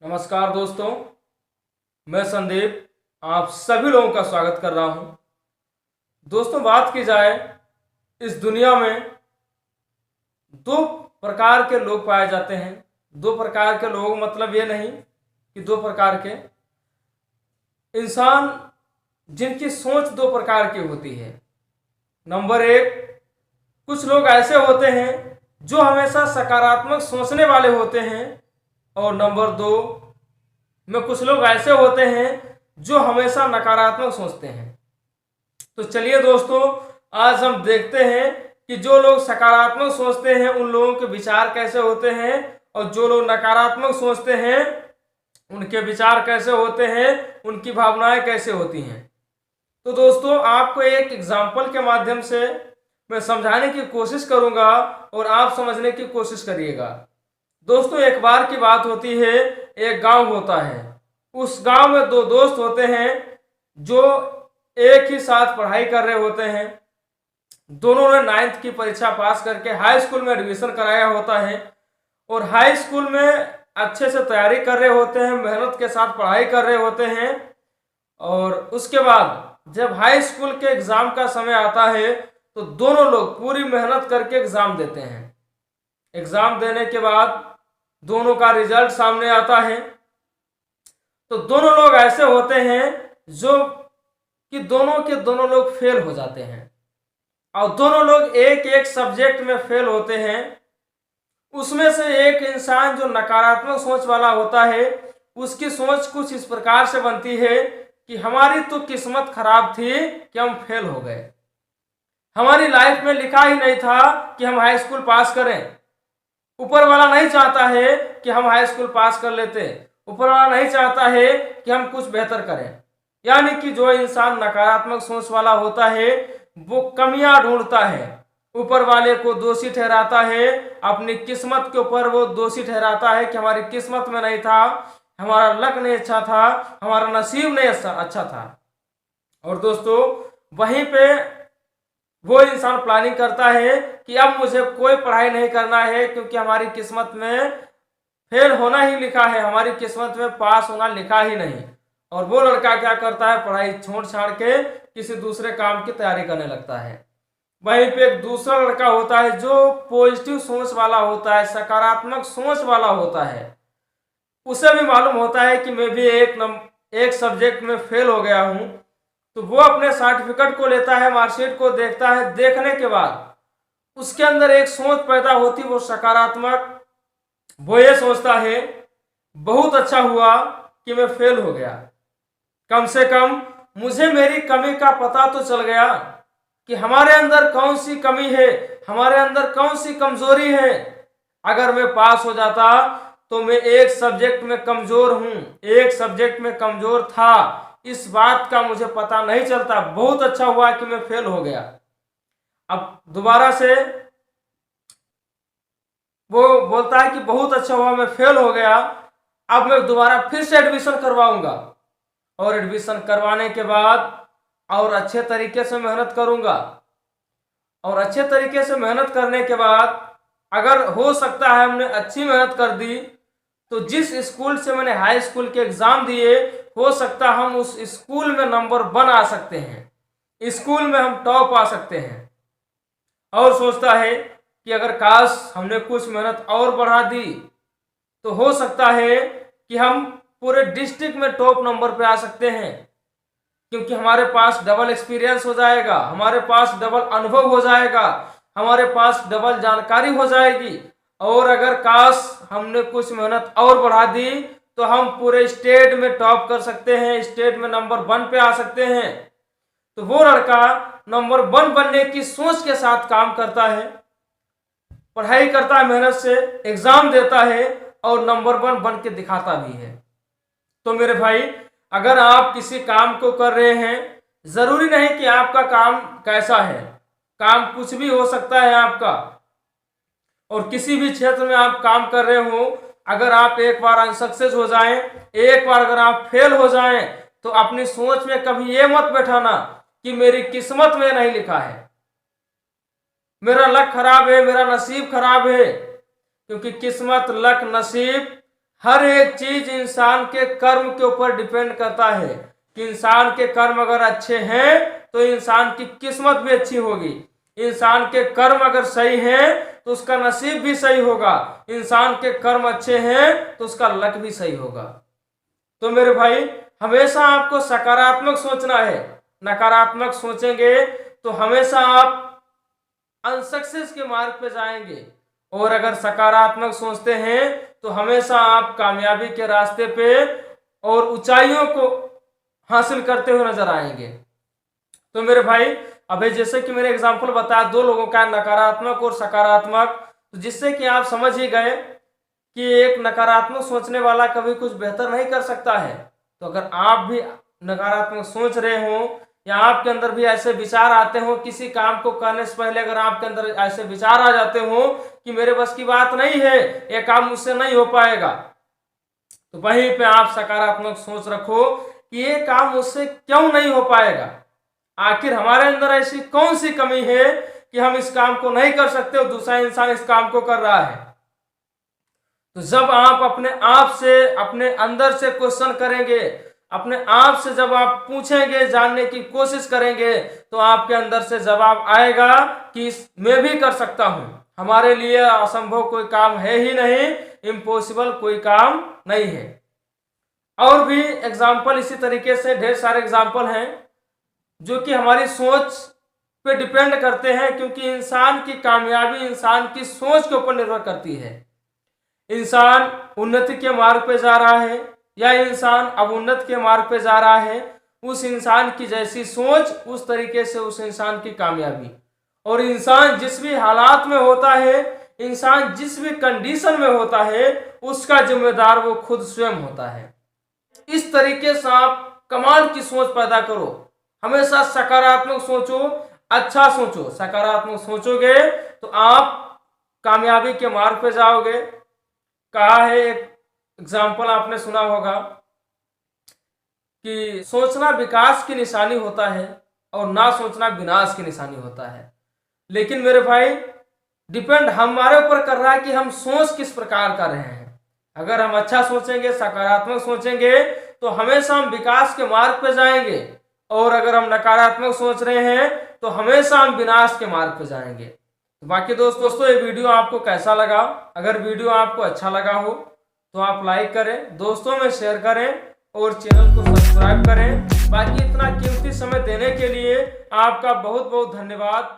नमस्कार दोस्तों, मैं संदीप आप सभी लोगों का स्वागत कर रहा हूं। दोस्तों, बात की जाए इस दुनिया में दो प्रकार के लोग पाए जाते हैं। दो प्रकार के लोग मतलब ये नहीं कि दो प्रकार के इंसान जिनकी सोच दो प्रकार की होती है। नंबर एक, कुछ लोग ऐसे होते हैं जो हमेशा सकारात्मक सोचने वाले होते हैं, और नंबर दो में कुछ लोग ऐसे होते हैं जो हमेशा नकारात्मक सोचते हैं। तो चलिए दोस्तों, आज हम देखते हैं कि जो लोग सकारात्मक सोचते हैं उन लोगों के विचार कैसे होते हैं, और जो लोग नकारात्मक सोचते हैं उनके विचार कैसे होते हैं, उनकी भावनाएं कैसे होती हैं। तो दोस्तों, आपको एक एग्जाम्पल के माध्यम से मैं समझाने की कोशिश करूंगा और आप समझने की कोशिश करिएगा। दोस्तों, एक बार की बात होती है, एक गांव होता है। उस गांव में दो दोस्त होते हैं जो एक ही साथ पढ़ाई कर रहे होते हैं। दोनों ने 9th की परीक्षा पास करके हाई स्कूल में एडमिशन कराया होता है, और हाई स्कूल में अच्छे से तैयारी कर रहे होते हैं, मेहनत के साथ पढ़ाई कर रहे होते हैं। और उसके बाद जब हाई स्कूल के एग्जाम का समय आता है तो दोनों लोग पूरी मेहनत करके एग्जाम देते हैं। एग्जाम देने के बाद दोनों का रिजल्ट सामने आता है, तो दोनों लोग ऐसे होते हैं जो कि दोनों के दोनों लोग फेल हो जाते हैं, और दोनों लोग एक एक सब्जेक्ट में फेल होते हैं। उसमें से एक इंसान जो नकारात्मक सोच वाला होता है, उसकी सोच कुछ इस प्रकार से बनती है कि हमारी तो किस्मत खराब थी कि हम फेल हो गए। हमारी लाइफ में लिखा ही नहीं था कि हम हाई स्कूल पास करें। ऊपर वाला नहीं चाहता है कि हम हाई स्कूल पास कर लेते। ऊपर वाला नहीं चाहता है कि हम कुछ बेहतर करें। यानी कि जो इंसान नकारात्मक सोच वाला होता है वो कमियां ढूंढता है, ऊपर वाले को दोषी ठहराता है, अपनी किस्मत के ऊपर वो दोषी ठहराता है कि हमारी किस्मत में नहीं था, हमारा लक नहीं अच्छा था, हमारा नसीब नहीं अच्छा था। और दोस्तों, वहीं पे वो इंसान प्लानिंग करता है कि अब मुझे कोई पढ़ाई नहीं करना है, क्योंकि हमारी किस्मत में फेल होना ही लिखा है, हमारी किस्मत में पास होना लिखा ही नहीं। और वो लड़का क्या करता है, पढ़ाई छोड़ छाड़ के किसी दूसरे काम की तैयारी करने लगता है। वहीं पे एक दूसरा लड़का होता है जो पॉजिटिव सोच वाला होता है, सकारात्मक सोच वाला होता है। उसे भी मालूम होता है कि मैं भी एक सब्जेक्ट में फेल हो गया हूं। तो वो अपने सर्टिफिकेट को लेता है, मार्कशीट को देखता है। देखने के बाद उसके अंदर एक सोच पैदा होती, वो सकारात्मक। वो ये सोचता है, बहुत अच्छा हुआ कि मैं फेल हो गया, कम से कम मुझे मेरी कमी का पता तो चल गया कि हमारे अंदर कौन सी कमी है, हमारे अंदर कौन सी कमजोरी है। अगर मैं पास हो जाता तो मैं एक सब्जेक्ट में कमजोर हूं, एक सब्जेक्ट में कमजोर था, इस बात का मुझे पता नहीं चलता। बहुत अच्छा हुआ कि मैं फेल हो गया। अब दोबारा से वो बोलता है कि बहुत अच्छा हुआ मैं फेल हो गया, अब मैं दोबारा फिर से एडमिशन करवाऊंगा, और एडमिशन करवाने के बाद और अच्छे तरीके से मेहनत करूंगा। और अच्छे तरीके से मेहनत करने के बाद अगर हो सकता है हमने अच्छी मेहनत कर दी तो जिस स्कूल से मैंने हाई स्कूल के एग्जाम दिए, हो सकता हम उस स्कूल में नंबर 1 आ सकते हैं, स्कूल में हम टॉप आ सकते हैं। और सोचता है कि अगर काश हमने कुछ मेहनत और बढ़ा दी तो हो सकता है कि हम पूरे डिस्ट्रिक्ट में टॉप नंबर पे आ सकते हैं, क्योंकि हमारे पास डबल एक्सपीरियंस हो जाएगा, हमारे पास डबल अनुभव हो जाएगा, हमारे पास डबल जानकारी हो जाएगी। और अगर काश हमने कुछ मेहनत और बढ़ा दी तो हम पूरे स्टेट में टॉप कर सकते हैं, स्टेट में नंबर 1 पे आ सकते हैं। तो वो लड़का नंबर 1 बनने की सोच के साथ काम करता है, पढ़ाई करता है, मेहनत से एग्जाम देता है और नंबर 1 बन के दिखाता भी है। तो मेरे भाई, अगर आप किसी काम को कर रहे हैं, जरूरी नहीं कि आपका काम कैसा है, काम कुछ भी हो सकता है आपका। और किसी भी क्षेत्र में आप काम कर रहे हो, अगर आप एक बार अनसक्सेस हो जाएं, एक बार अगर आप फेल हो जाएं, तो अपनी सोच में कभी ये मत बैठाना कि मेरी किस्मत में नहीं लिखा है, मेरा लक खराब है, मेरा नसीब खराब है। क्योंकि किस्मत, लक, नसीब हर एक चीज इंसान के कर्म के ऊपर डिपेंड करता है कि इंसान के कर्म अगर अच्छे हैं तो इंसान की किस्मत भी अच्छी होगी, इंसान के कर्म अगर सही हैं तो उसका नसीब भी सही होगा, इंसान के कर्म अच्छे हैं तो उसका लक भी सही होगा। तो मेरे भाई हमेशा आपको सकारात्मक सोचना है, नकारात्मक सोचेंगे तो हमेशा आप अनसक्सेस के मार्ग पे जाएंगे, और अगर सकारात्मक सोचते हैं तो हमेशा आप कामयाबी के रास्ते पे और ऊंचाइयों को हासिल करते हुए नजर आएंगे। तो मेरे भाई अभी जैसे कि मैंने एग्जांपल बताया दो लोगों का, नकारात्मक और सकारात्मक, तो जिससे कि आप समझ ही गए कि एक नकारात्मक सोचने वाला कभी कुछ बेहतर नहीं कर सकता है। तो अगर आप भी नकारात्मक सोच रहे हो या आपके अंदर भी ऐसे विचार आते हो, किसी काम को करने से पहले अगर आपके अंदर ऐसे विचार आ जाते हो कि मेरे बस की बात नहीं है, ये काम मुझसे नहीं हो पाएगा, तो वहीं पे आप सकारात्मक सोच रखो कि ये काम मुझसे क्यों नहीं हो पाएगा, आखिर हमारे अंदर ऐसी कौन सी कमी है कि हम इस काम को नहीं कर सकते और दूसरा इंसान इस काम को कर रहा है। तो जब आप अपने आप से, अपने अंदर से क्वेश्चन करेंगे, अपने आप से जब आप पूछेंगे, जानने की कोशिश करेंगे, तो आपके अंदर से जवाब आएगा कि मैं भी कर सकता हूं, हमारे लिए असंभव कोई काम है ही नहीं, इम्पॉसिबल कोई काम नहीं है। और भी एग्जाम्पल इसी तरीके से ढेर सारे एग्जाम्पल हैं जो कि हमारी सोच पे डिपेंड करते हैं, क्योंकि इंसान की कामयाबी इंसान की सोच के ऊपर निर्भर करती है। इंसान उन्नति के मार्ग पे जा रहा है या इंसान अवुन्नत के मार्ग पे जा रहा है, उस इंसान की जैसी सोच उस तरीके से उस इंसान की कामयाबी। और इंसान जिस भी हालात में होता है, इंसान जिस भी कंडीशन में होता है, उसका जिम्मेदार वो खुद स्वयं होता है। इस तरीके से आप कमाल की सोच पैदा करो, हमेशा सकारात्मक सोचो, अच्छा सोचो। सकारात्मक सोचोगे तो आप कामयाबी के मार्ग पे जाओगे। कहा है, एक एग्जाम्पल आपने सुना होगा कि सोचना विकास की निशानी होता है और ना सोचना विनाश की निशानी होता है। लेकिन मेरे भाई डिपेंड हमारे ऊपर कर रहा है कि हम सोच किस प्रकार कर रहे हैं। अगर हम अच्छा सोचेंगे, सकारात्मक सोचेंगे, तो हमेशा हम विकास के मार्ग पे जाएंगे, और अगर हम नकारात्मक सोच रहे हैं तो हमेशा हम विनाश के मार्ग पे जाएंगे। तो बाकी दोस्तों ये वीडियो आपको कैसा लगा? अगर वीडियो आपको अच्छा लगा हो तो आप लाइक करें, दोस्तों में शेयर करें और चैनल को सब्सक्राइब करें। बाकी इतना कीमती समय देने के लिए आपका बहुत बहुत धन्यवाद।